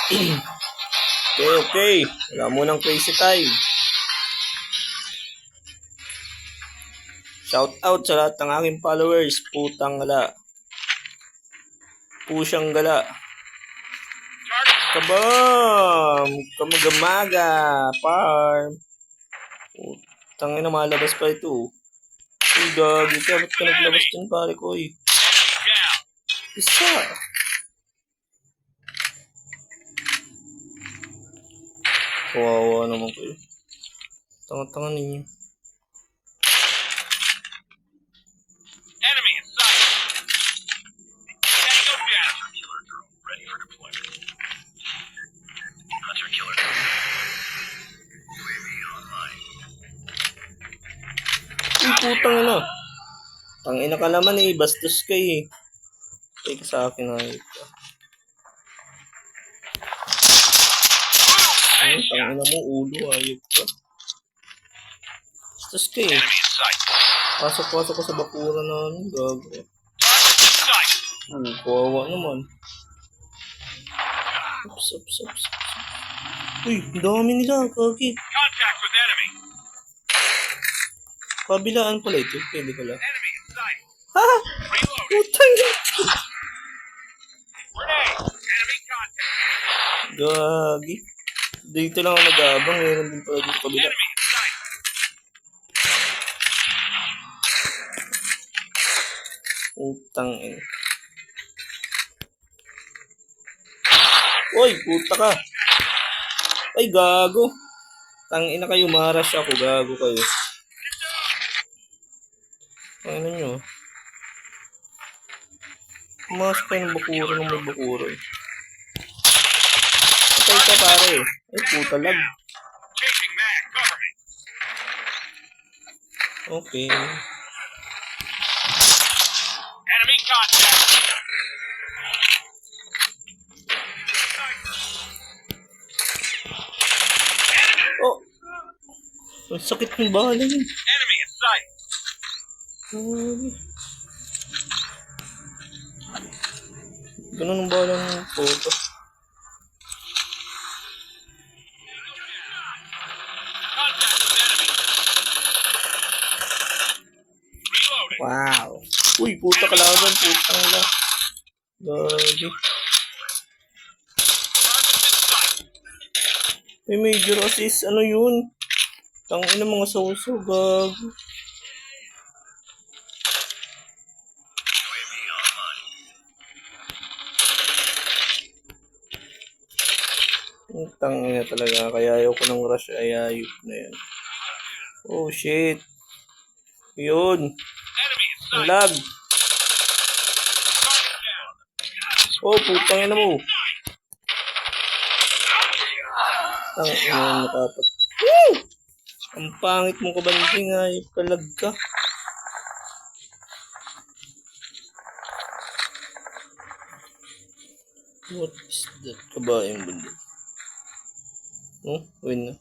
Okay. Wala munang crazy time. Shout out sa lahat ng aking followers. Putang gala. Pusyang gala. Kabam! Kamagamaga. Farm. Putang ina, malabas pa ito. Uy, gagi ka. Ba't ka naglabas dyan, pare ko? Isa. Kawawa naman kayo. Tanga-tanga ninyo. Enemy in sight. Tango down. Killer drone ready for deployment. Hunter killer drone. UAV online. Uy, putang ina. Tangina ka naman eh. Bastos ka eh. Take sa akin ayop ka. Ay, tangina mo ulo ayop ka. Bastos ka eh. Pasok-pasok ko sa bakura na ano. Gago. Kawawa naman. Ups. Uy, ang dami nila. Kagi. Contact with enemy. Kabilaan pala ito. Pwede pala. Enemy in sight. Ha? Reload. Putang ina. Grenade. Enemy contact. Gagi. Dito lang ako nag-aabang. Meron din pala dito kabila. Enemy in sight. Putang ina. Uy, puta ka. Ay, gago. Tangina kayo, marush ako. Gago kayo. Ano nyo? Pumasok kayo ng bakura ng may bakura eh. Patay ka pare. Ay, puta lag. Changing mag. Cover me. Okay. Enemy contact. Oh! Ang sakit ng bala yun. Enemy in sight. Ganun ang bala ng photo. Contact with enemy. Reloading. Wow. Uy, puta kalaban. Putang ina. Gagi. May major assist. Ano yun? Tangina mga sauso. Gago. Tangina talaga. Kaya ayaw ko ng rush. Ay ayok na yan. Oh shit. Yun. Enemy in sight. Lag. Target down. Oh, putang ina mo. Tangina nakapat. Woo! Ang pangit mo kabanding ay kalag ka. What is that? Kabaeng bundok. Oh, win na.